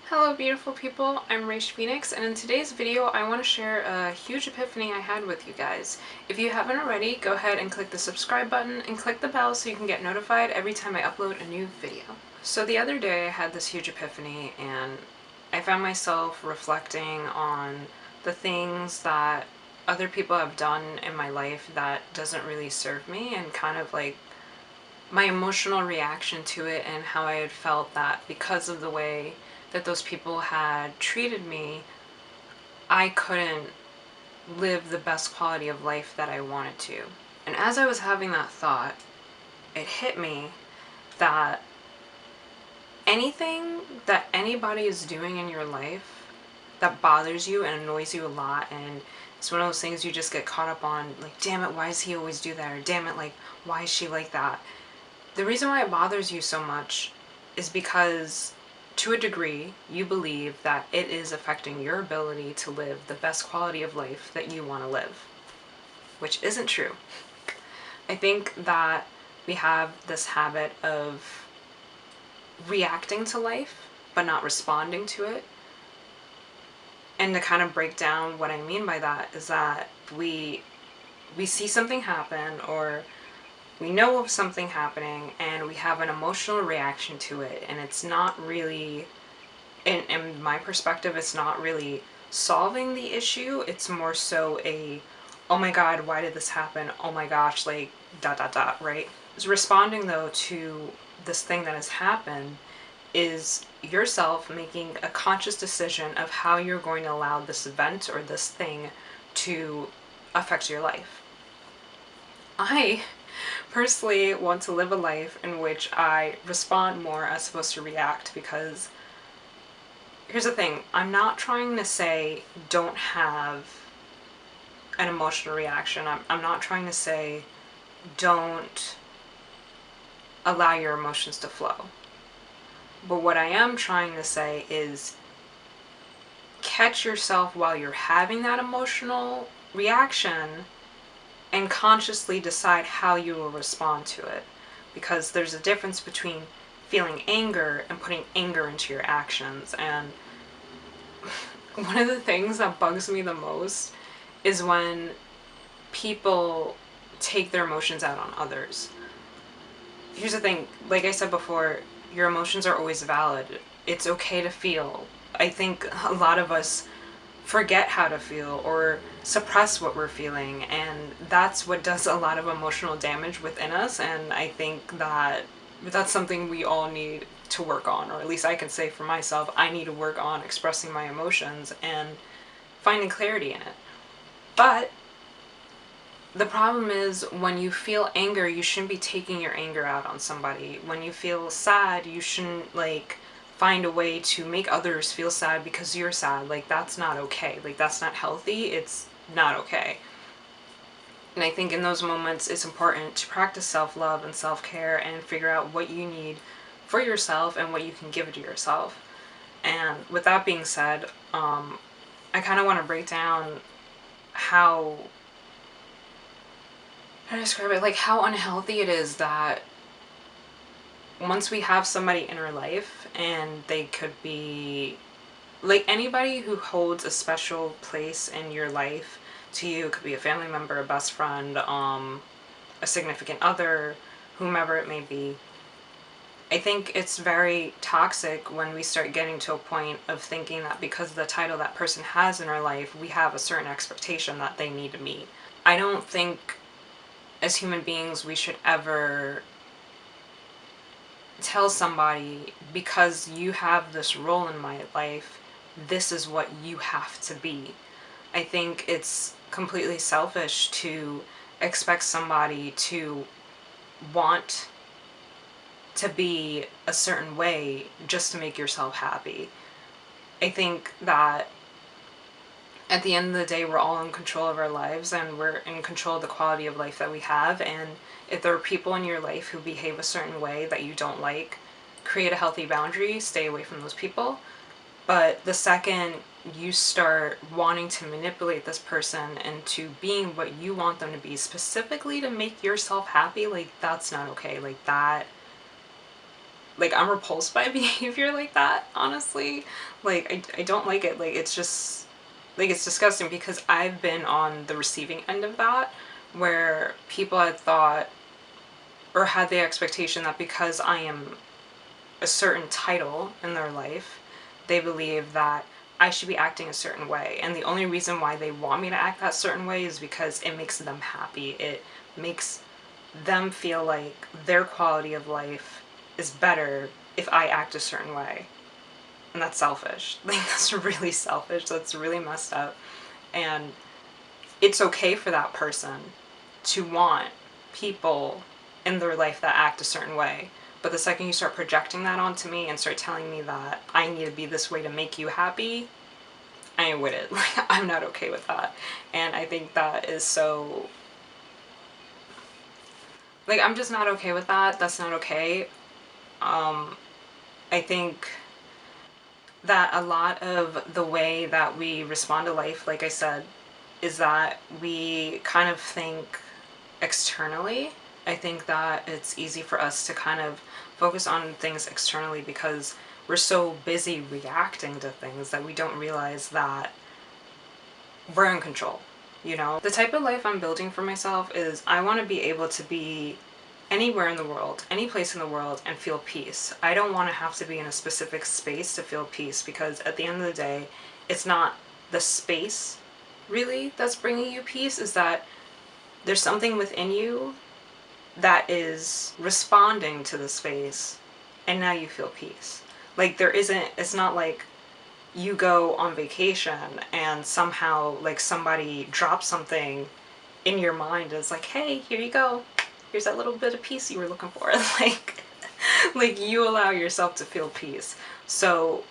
Hello beautiful people, I'm RaishPhoenix, and in today's video I want to share a huge epiphany I had with you guys. If you haven't already, go ahead and click the subscribe button and click the bell so you can get notified every time I upload a new video. So the other day I had this huge epiphany and I found myself reflecting on the things that other people have done in my life that doesn't really serve me, and kind of like my emotional reaction to it and how I had felt that because of the way that those people had treated me, I couldn't live the best quality of life that I wanted to. And as I was having that thought, it hit me that anything that anybody is doing in your life that bothers you and annoys you a lot, and it's one of those things you just get caught up on, like, damn it, why does he always do that? Or damn it, like, why is she like that? The reason why it bothers you so much is because, to a degree, you believe that it is affecting your ability to live the best quality of life that you want to live, which isn't true. I think that we have this habit of reacting to life but not responding to it. And to kind of break down what I mean by that is that we see something happen, or we know of something happening, and we have an emotional reaction to it, and it's not really, in my perspective, it's not really solving the issue. It's more so a, oh my god, why did this happen? Oh my gosh, like, ... right? Responding though to this thing that has happened is yourself making a conscious decision of how you're going to allow this event or this thing to affect your life. I personally want to live a life in which I respond more as opposed to react, because here's the thing, I'm not trying to say don't have an emotional reaction. I'm not trying to say don't allow your emotions to flow. But what I am trying to say is catch yourself while you're having that emotional reaction and consciously decide how you will respond to it. Because there's a difference between feeling anger and putting anger into your actions. And one of the things that bugs me the most is when people take their emotions out on others. Here's the thing, like I said before, your emotions are always valid. It's okay to feel. I think a lot of us forget how to feel or suppress what we're feeling, and that's what does a lot of emotional damage within us. And I think that that's something we all need to work on, or at least I can say for myself, I need to work on expressing my emotions and finding clarity in it. But the problem is, when you feel anger, you shouldn't be taking your anger out on somebody. When you feel sad, you shouldn't, like, find a way to make others feel sad because you're sad. Like, that's not okay. Like, that's not healthy. It's not okay. And I think in those moments it's important to practice self-love and self-care and figure out what you need for yourself and what you can give to yourself. And with that being said, I kind of want to break down how to describe it, like how unhealthy it is that once we have somebody in our life, and they could be like anybody who holds a special place in your life to you. It could be a family member, a best friend, a significant other, whomever it may be. I think it's very toxic when we start getting to a point of thinking that because of the title that person has in our life, we have a certain expectation that they need to meet. I don't think as human beings we should ever tell somebody, because you have this role in my life, this is what you have to be. I think it's completely selfish to expect somebody to want to be a certain way just to make yourself happy. I think that at the end of the day, we're all in control of our lives, and we're in control of the quality of life that we have. And if there are people in your life who behave a certain way that you don't like, create a healthy boundary, stay away from those people. But the second you start wanting to manipulate this person into being what you want them to be, specifically to make yourself happy, like, that's not okay. Like, that like, I'm repulsed by behavior like that, honestly. Like, I don't like it. Like, it's just, like, it's disgusting because I've been on the receiving end of that, where people had thought or had the expectation that because I am a certain title in their life, they believe that I should be acting a certain way. And the only reason why they want me to act that certain way is because it makes them happy. It makes them feel like their quality of life is better if I act a certain way. And that's selfish. Like, that's really selfish. That's really messed up. And it's okay for that person to want people in their life that act a certain way. But the second you start projecting that onto me and start telling me that I need to be this way to make you happy, I ain't with it. Like, I'm not okay with that. And I think that is so, like, I'm just not okay with that. That's not okay. I think that a lot of the way that we respond to life, like I said, is that we kind of think externally. I think that it's easy for us to kind of focus on things externally because we're so busy reacting to things that we don't realize that we're in control. You know, the type of life I'm building for myself is I want to be able to be anywhere in the world, any place in the world, and feel peace. I don't want to have to be in a specific space to feel peace, because at the end of the day, it's not the space really that's bringing you peace. Is that there's something within you that is responding to the space, and now you feel peace. Like, there isn't, it's not like you go on vacation and somehow like somebody drops something in your mind. It's like, hey, here you go, here's that little bit of peace you were looking for. Like you allow yourself to feel peace. So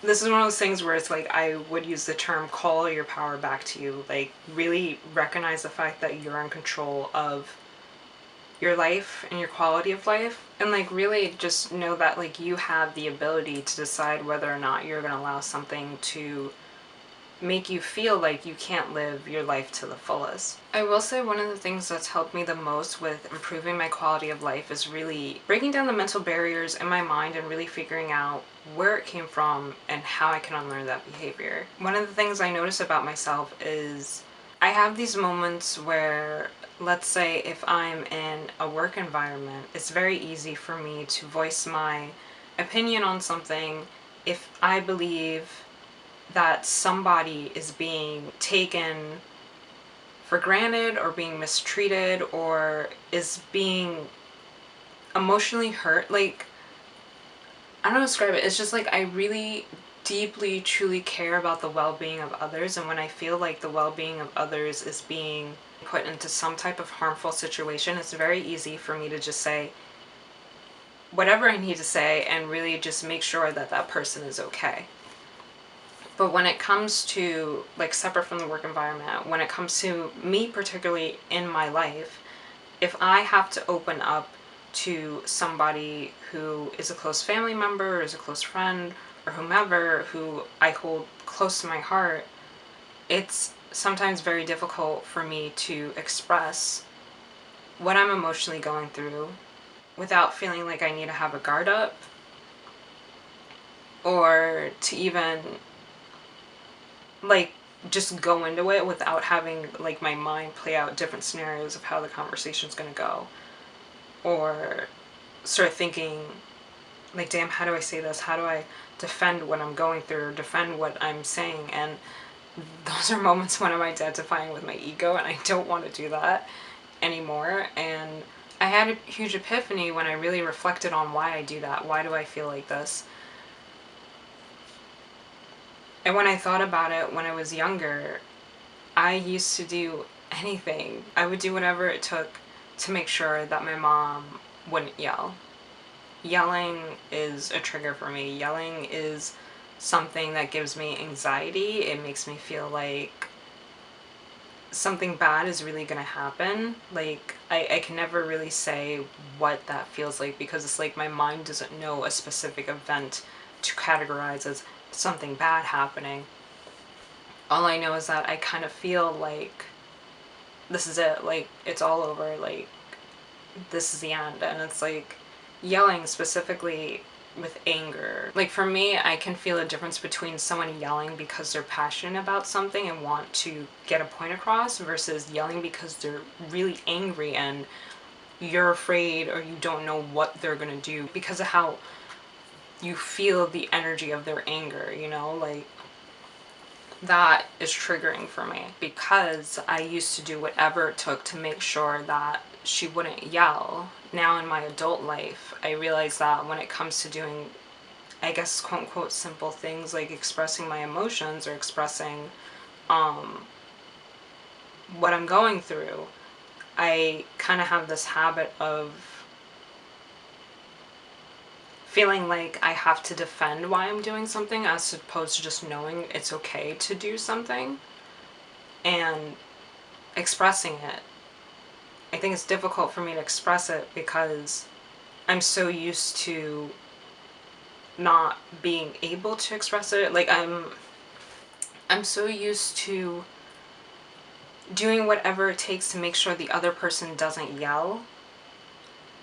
this is one of those things where it's like, I would use the term call your power back to you. Like, really recognize the fact that you're in control of your life and your quality of life, and like really just know that like you have the ability to decide whether or not you're going to allow something to make you feel like you can't live your life to the fullest. I will say one of the things that's helped me the most with improving my quality of life is really breaking down the mental barriers in my mind and really figuring out where it came from and how I can unlearn that behavior. One of the things I notice about myself is I have these moments where, let's say if I'm in a work environment, it's very easy for me to voice my opinion on something if I believe that somebody is being taken for granted or being mistreated or is being emotionally hurt. Like, I don't know how to describe it. It's just like I really deeply, truly care about the well-being of others, and when I feel like the well-being of others is being put into some type of harmful situation, it's very easy for me to just say whatever I need to say and really just make sure that that person is okay. But when it comes to, like, separate from the work environment, when it comes to me particularly in my life, if I have to open up to somebody who is a close family member or is a close friend or whomever who I hold close to my heart, it's sometimes very difficult for me to express what I'm emotionally going through without feeling like I need to have a guard up or to even like just go into it without having like my mind play out different scenarios of how the conversation's gonna go, or start thinking like, damn, how do I say this? How do I defend what I'm going through or defend what I'm saying? And those are moments when I'm identifying with my ego, and I don't want to do that anymore. And I had a huge epiphany when I really reflected on why I do that. Why do I feel like this? And when I thought about it when I was younger, I used to do anything. I would do whatever it took to make sure that my mom wouldn't yell. Yelling is a trigger for me. Yelling is something that gives me anxiety. It makes me feel like something bad is really gonna happen. Like, I can never really say what that feels like, because it's like my mind doesn't know a specific event to categorize as something bad happening. All I know is that I kind of feel like this is it, like it's all over, like this is the end. And it's like, yelling specifically with anger. Like for me, I can feel a difference between someone yelling because they're passionate about something and want to get a point across versus yelling because they're really angry and you're afraid or you don't know what they're gonna do because of how you feel the energy of their anger, you know? Like, that is triggering for me because I used to do whatever it took to make sure that she wouldn't yell. Now in my adult life, I realize that when it comes to doing, I guess, quote unquote, simple things like expressing my emotions or expressing what I'm going through, I kind of have this habit of feeling like I have to defend why I'm doing something as opposed to just knowing it's okay to do something and expressing it. I think it's difficult for me to express it because I'm so used to not being able to express it. Like I'm so used to doing whatever it takes to make sure the other person doesn't yell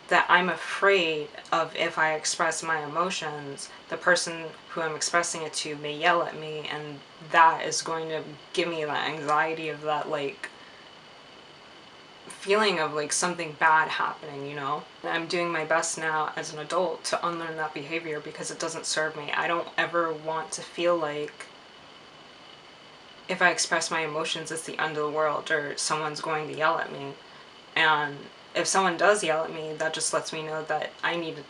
that I'm afraid of if I express my emotions, the person who I'm expressing it to may yell at me, and that is going to give me that anxiety of that, like, feeling of, like, something bad happening, you know? I'm doing my best now as an adult to unlearn that behavior because it doesn't serve me. I don't ever want to feel like if I express my emotions, it's the end of the world or someone's going to yell at me. And if someone does yell at me, that just lets me know that I need to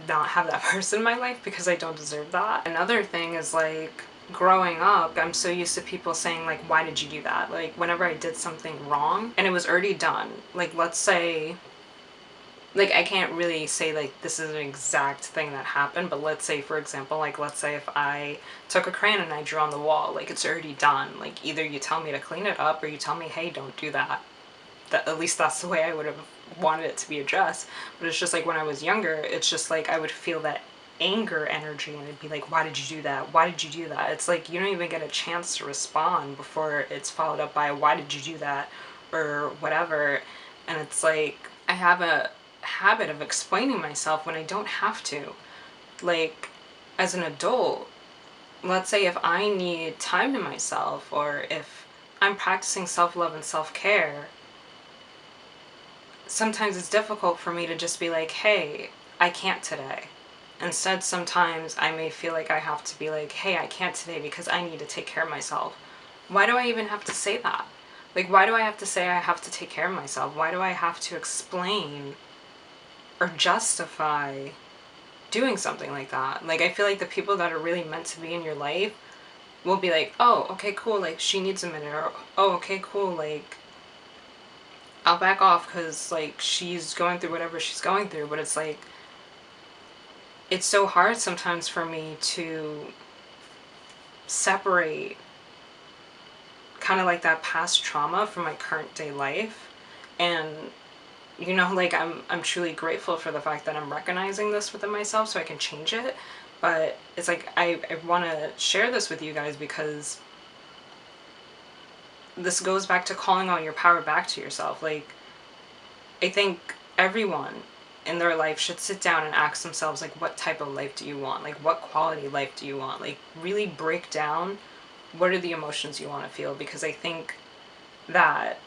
not have that person in my life because I don't deserve that. Another thing is, like, growing up, I'm so used to people saying, like, why did you do that? Like, whenever I did something wrong and it was already done, like, let's say, like, I can't really say, like, this is an exact thing that happened, but let's say, for example, like, let's say if I took a crayon and I drew on the wall, like, it's already done. Like, either you tell me to clean it up or you tell me, hey, don't do that. That, at least that's the way I would have wanted it to be addressed. But it's just like when I was younger, it's just like I would feel that anger energy and it'd be like, why did you do that? Why did you do that? It's like you don't even get a chance to respond before it's followed up by, why did you do that? Or whatever. And it's like I have a habit of explaining myself when I don't have to. Like, as an adult, let's say if I need time to myself or if I'm practicing self-love and self-care, sometimes it's difficult for me to just be like, hey, I can't today. Instead, sometimes I may feel like I have to be like, hey, I can't today because I need to take care of myself. Why do I even have to say that? Like, why do I have to say I have to take care of myself? Why do I have to explain or justify doing something like that? Like, I feel like the people that are really meant to be in your life will be like, oh, okay, cool, like, she needs a minute, or, oh, okay, cool, like, I'll back off because, like, she's going through whatever she's going through. But it's like, it's so hard sometimes for me to separate kind of like that past trauma from my current day life. And, you know, like, I'm truly grateful for the fact that I'm recognizing this within myself so I can change it. But it's like, I want to share this with you guys because this goes back to calling all your power back to yourself. Like, I think everyone in their life should sit down and ask themselves, like, what type of life do you want? Like, what quality life do you want? Like, really break down what are the emotions you want to feel, because I think that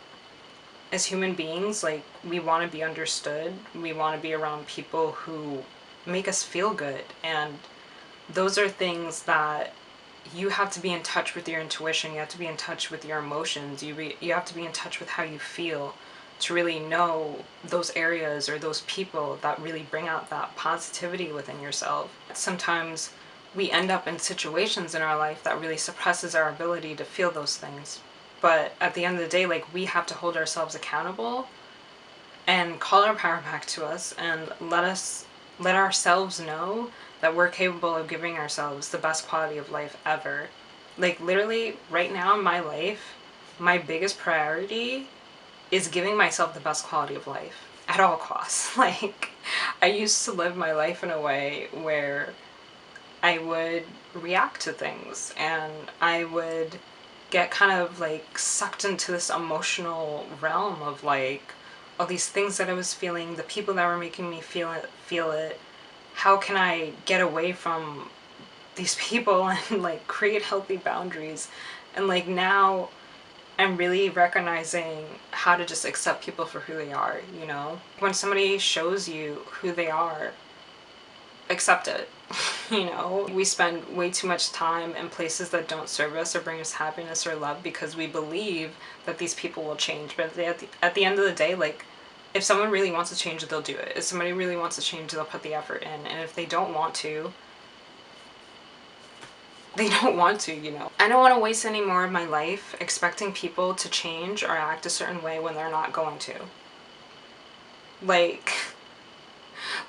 as human beings, like, we want to be understood. We want to be around people who make us feel good. And those are things that you have to be in touch with your intuition. You have to be in touch with your emotions. You have to be in touch with how you feel to really know those areas or those people that really bring out that positivity within yourself. Sometimes we end up in situations in our life that really suppresses our ability to feel those things. But at the end of the day, like, we have to hold ourselves accountable and call our power back to us and let ourselves know that we're capable of giving ourselves the best quality of life ever. Like, literally right now in my life, my biggest priority is giving myself the best quality of life at all costs. Like, I used to live my life in a way where I would react to things and I would get kind of like sucked into this emotional realm of like all these things that I was feeling, the people that were making me feel it, how can I get away from these people and like create healthy boundaries. And like now I'm really recognizing how to just accept people for who they are, you know? When somebody shows you who they are, accept it. You know, we spend way too much time in places that don't serve us or bring us happiness or love because we believe that these people will change. But at the end of the day, like, if someone really wants to change, they'll do it. If somebody really wants to change, they'll put the effort in. And if they don't want to, they don't want to, you know. I don't want to waste any more of my life expecting people to change or act a certain way when they're not going to. Like,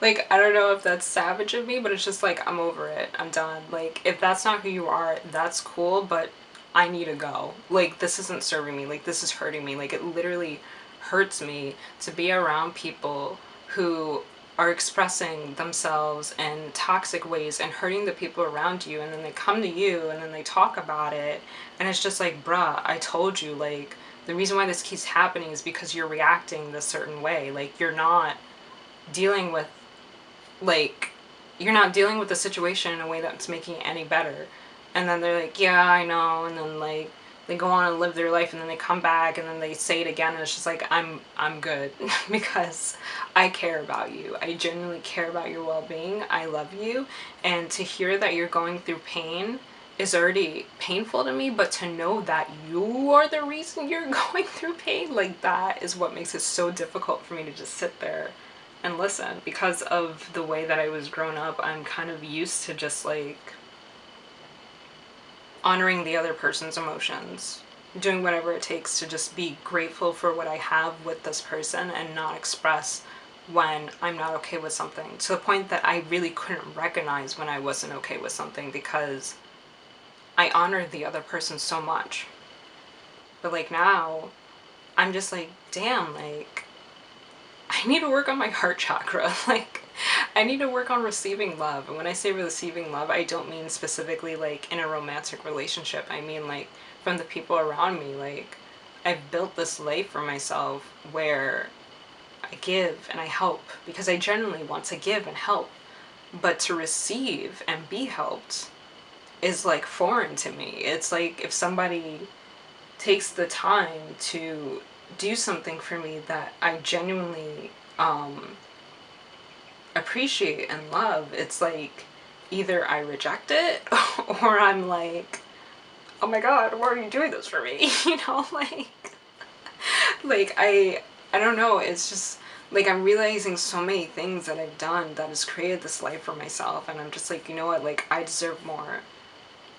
I don't know if that's savage of me, but it's just like, I'm over it. I'm done. Like, if that's not who you are, that's cool, but I need to go. Like, this isn't serving me. Like, this is hurting me. Like, it literally hurts me to be around people who are expressing themselves in toxic ways and hurting the people around you, and then they come to you and then they talk about it, and it's just like, bruh, I told you, like, the reason why this keeps happening is because you're reacting this certain way. Like, you're not dealing with, like, you're not dealing with the situation in a way that's making it any better. And then they're like, yeah, I know, and then like they go on and live their life, and then they come back and then they say it again, and it's just like, I'm good because I care about you. I genuinely care about your well-being. I love you. And to hear that you're going through pain is already painful to me, but to know that you are the reason you're going through pain, like, that is what makes it so difficult for me to just sit there and listen. Because of the way that I was grown up, I'm kind of used to just like honoring the other person's emotions, doing whatever it takes to just be grateful for what I have with this person and not express when I'm not okay with something, to the point that I really couldn't recognize when I wasn't okay with something because I honored the other person so much. But like now, I'm just like, damn, like, I need to work on my heart chakra. Like, I need to work on receiving love. And when I say receiving love, I don't mean specifically like in a romantic relationship. I mean like from the people around me. Like, I've built this life for myself where I give and I help because I genuinely want to give and help. But to receive and be helped is like foreign to me. It's like if somebody takes the time to do something for me that I genuinely appreciate and love, it's like either I reject it or I'm like, oh my god, why are you doing this for me? You know, like I don't know, it's just like I'm realizing so many things that I've done that has created this life for myself, and I'm just like, you know what, like, I deserve more.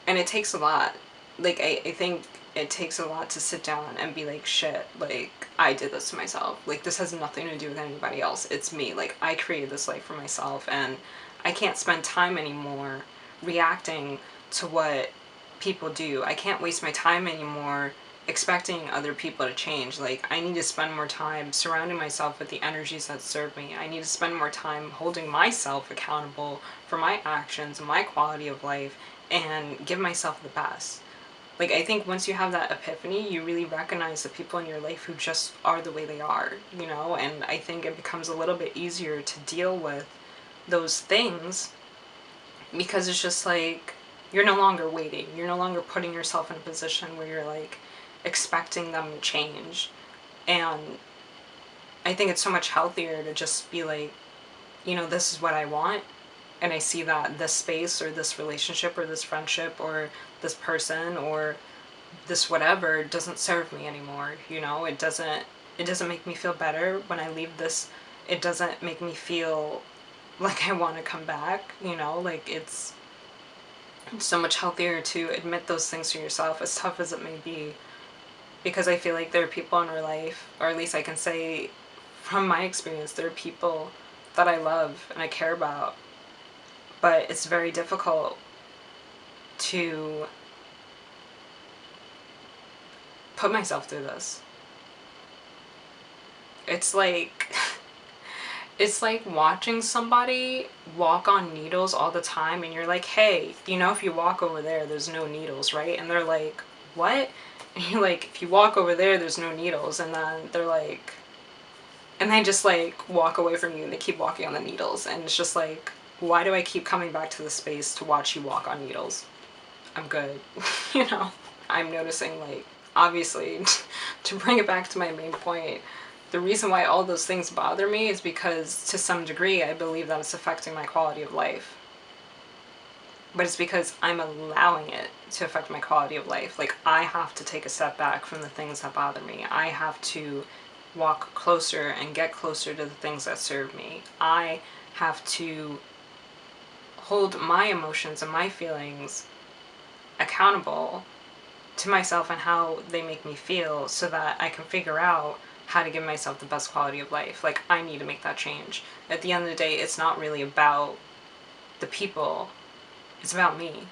And it takes a lot. Like, I think it takes a lot to sit down and be like, shit, like, I did this to myself. Like, this has nothing to do with anybody else. It's me. Like, I created this life for myself, and I can't spend time anymore reacting to what people do. I can't waste my time anymore expecting other people to change. Like, I need to spend more time surrounding myself with the energies that serve me. I need to spend more time holding myself accountable for my actions and my quality of life, and give myself the best. Like, I think once you have that epiphany, you really recognize the people in your life who just are the way they are, you know? And I think it becomes a little bit easier to deal with those things because it's just like, you're no longer waiting. You're no longer putting yourself in a position where you're like expecting them to change. And I think it's so much healthier to just be like, you know, this is what I want, and I see that this space or this relationship or this friendship or this person or this whatever doesn't serve me anymore, you know? It doesn't make me feel better when I leave this. It doesn't make me feel like I want to come back, you know? Like, it's so much healthier to admit those things to yourself, as tough as it may be, because I feel like there are people in our life, or at least I can say from my experience, there are people that I love and I care about, but it's very difficult to put myself through this. It's like it's like watching somebody walk on needles all the time, and you're like, hey, you know, if you walk over there, there's no needles, right? And they're like, what? And you're like, if you walk over there, there's no needles. And then they're like, and they just like walk away from you and they keep walking on the needles, and it's just like, why do I keep coming back to the space to watch you walk on needles? I'm good. You know, I'm noticing, like, obviously, to bring it back to my main point, the reason why all those things bother me is because, to some degree, I believe that it's affecting my quality of life. But it's because I'm allowing it to affect my quality of life. Like, I have to take a step back from the things that bother me. I have to walk closer and get closer to the things that serve me. I have to hold my emotions and my feelings accountable to myself and how they make me feel, so that I can figure out how to give myself the best quality of life. Like, I need to make that change. At the end of the day, it's not really about the people, it's about me,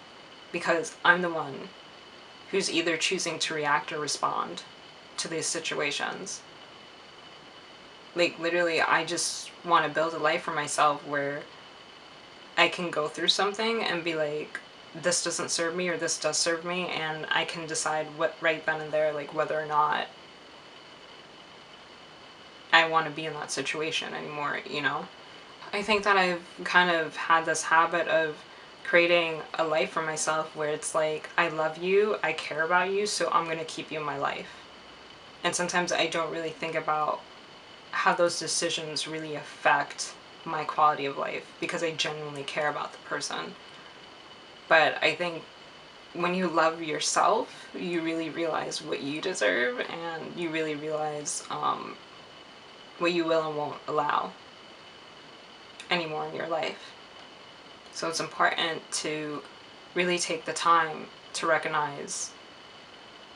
because I'm the one who's either choosing to react or respond to these situations. Like, literally, I just want to build a life for myself where I can go through something and be like, this doesn't serve me or this does serve me, and I can decide what right then and there, like, whether or not I want to be in that situation anymore, you know? I think that I've kind of had this habit of creating a life for myself where it's like, I love you, I care about you, so I'm going to keep you in my life. And sometimes I don't really think about how those decisions really affect my quality of life, because I genuinely care about the person. But I think when you love yourself, you really realize what you deserve, and you really realize what you will and won't allow anymore in your life. So it's important to really take the time to recognize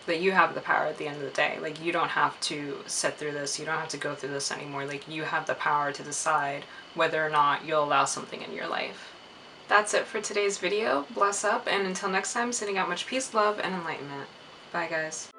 that you have the power at the end of the day. Like, you don't have to sit through this, you don't have to go through this anymore. Like, you have the power to decide whether or not you'll allow something in your life. That's it for today's video. Bless up, and until next time, sending out much peace, love, and enlightenment. Bye, guys.